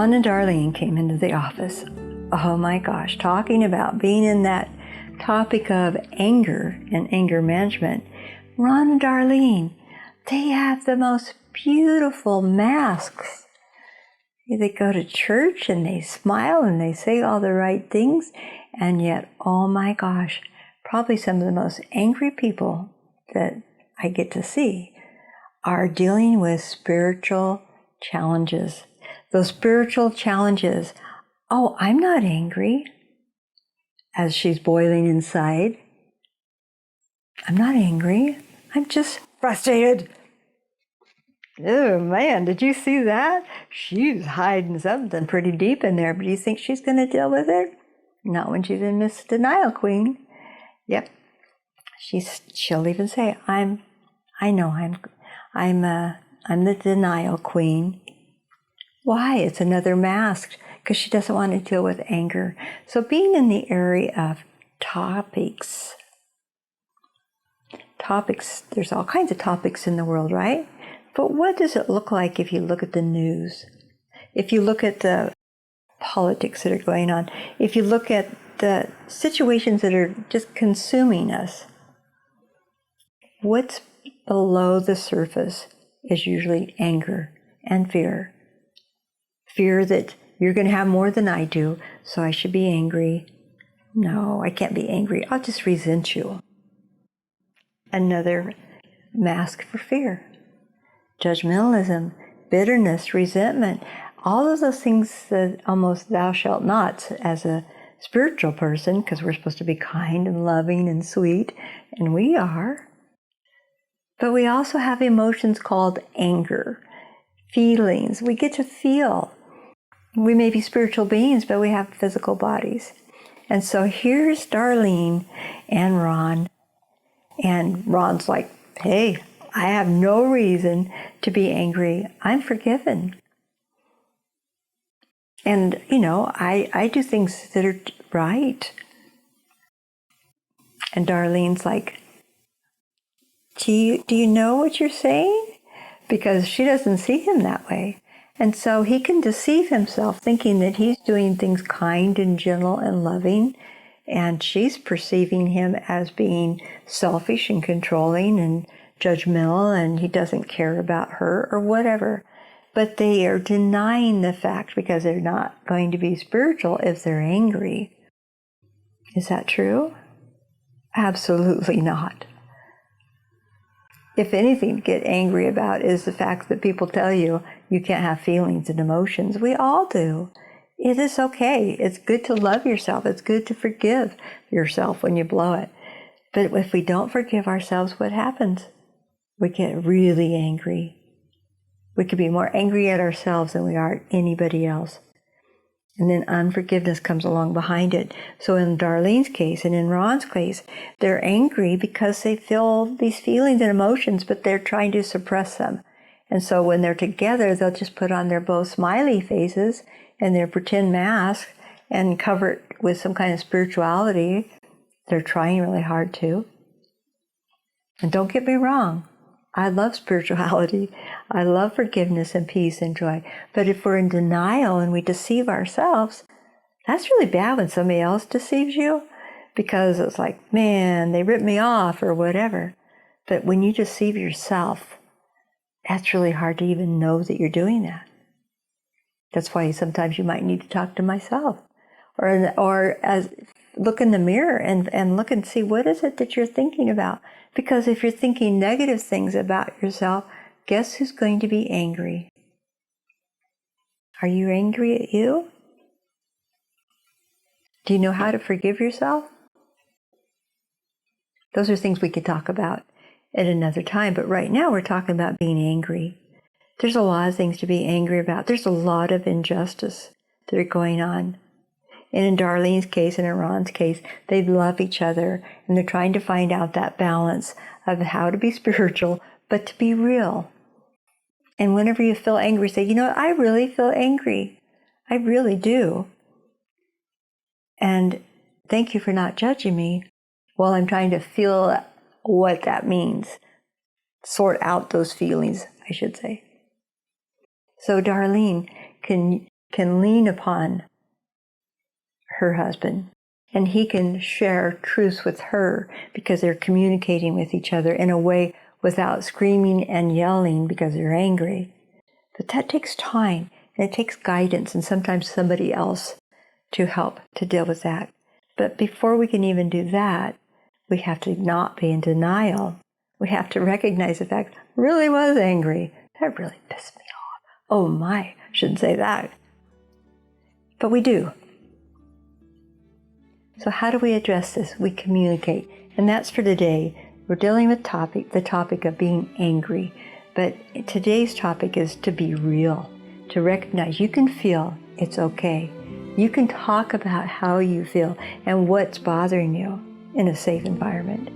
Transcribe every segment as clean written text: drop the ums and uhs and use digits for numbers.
Ron and Darlene came into the office. Oh my gosh, talking about being in that topic of anger and anger management. Ron and Darlene, they have the most beautiful masks. They go to church and they smile and they say all the right things, and yet, oh my gosh, probably some of the most angry people that I get to see are dealing with spiritual challenges. Those spiritual challenges. Oh, I'm not angry, as she's boiling inside. I'm not angry. I'm just frustrated. Oh man, did you see that? She's hiding something pretty deep in there, but do you think she's going to deal with it? Not when she's in Miss Denial Queen. Yep. She'll even say, I'm the denial queen. Why? It's another mask, because she doesn't want to deal with anger. So being in the area of topics, there's all kinds of topics in the world, right? But what does it look like if you look at the news? If you look at the politics that are going on, if you look at the situations that are just consuming us, what's below the surface is usually anger and fear. Fear that you're going to have more than I do, so I should be angry. No, I can't be angry. I'll just resent you. Another mask for fear. Judgmentalism, bitterness, resentment, all of those things that almost thou shalt not as a spiritual person, because we're supposed to be kind and loving and sweet, and we are. But we also have emotions called anger, feelings. We get to feel. We may be spiritual beings, but we have physical bodies. And so here's Darlene and Ron. And Ron's like, hey, I have no reason to be angry. I'm forgiven. And, I do things that are right. And Darlene's like, do you know what you're saying? Because she doesn't see him that way. And so he can deceive himself thinking that he's doing things kind and gentle and loving, and she's perceiving him as being selfish and controlling and judgmental, and he doesn't care about her or whatever. But they are denying the fact because they're not going to be spiritual if they're angry. Is that true? Absolutely not. If anything to get angry about is the fact that people tell you you can't have feelings and emotions. We all do. It is okay. It's good to love yourself. It's good to forgive yourself when you blow it. But if we don't forgive ourselves, what happens? We get really angry. We could be more angry at ourselves than we are at anybody else. And then unforgiveness comes along behind it. So in Darlene's case and in Ron's case, they're angry because they feel these feelings and emotions, but they're trying to suppress them. And so when they're together, they'll just put on their both smiley faces and their pretend mask and cover it with some kind of spirituality. They're trying really hard to. And don't get me wrong, I love spirituality. I love forgiveness and peace and joy. But if we're in denial and we deceive ourselves, that's really bad when somebody else deceives you, because it's like, man, they ripped me off or whatever. But when you deceive yourself, that's really hard to even know that you're doing that. That's why sometimes you might need to talk to myself, or as look in the mirror and look and see, what is it that you're thinking about? Because if you're thinking negative things about yourself, guess who's going to be angry? Are you angry at you? Do you know how to forgive yourself? Those are things we could talk about at another time, but right now we're talking about being angry. There's a lot of things to be angry about. There's a lot of injustice that are going on. And in Darlene's case and in Ron's case, they love each other, and they're trying to find out that balance of how to be spiritual, but to be real. And whenever you feel angry, say, you know what, I really feel angry. I really do. And thank you for not judging me while I'm trying to feel what that means. Sort out those feelings, I should say. So Darlene, can can lean upon her husband, and he can share truths with her because they're communicating with each other in a way without screaming and yelling because they're angry. But that takes time, and it takes guidance and sometimes somebody else to help to deal with that. But before we can even do that, we have to not be in denial. We have to recognize the fact, I really was angry. That really pissed me off. Oh my, shouldn't say that. But we do. So how do we address this? We communicate. And that's for today. We're dealing with the topic of being angry. But today's topic is to be real, to recognize you can feel it's okay. You can talk about how you feel and what's bothering you in a safe environment.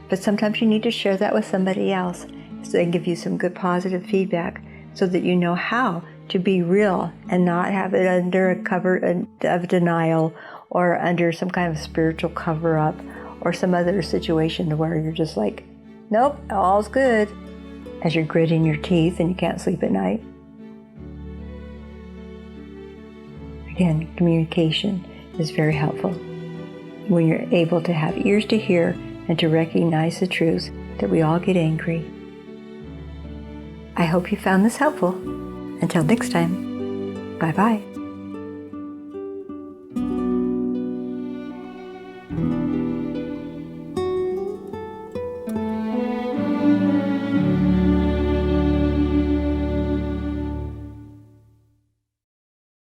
But sometimes you need to share that with somebody else so they can give you some good positive feedback so that you know how to be real and not have it under a cover of denial or under some kind of spiritual cover-up or some other situation where you're just like, nope, all's good, as you're gritting your teeth and you can't sleep at night. Again, communication is very helpful when you're able to have ears to hear and to recognize the truth that we all get angry. I hope you found this helpful. Until next time, bye-bye.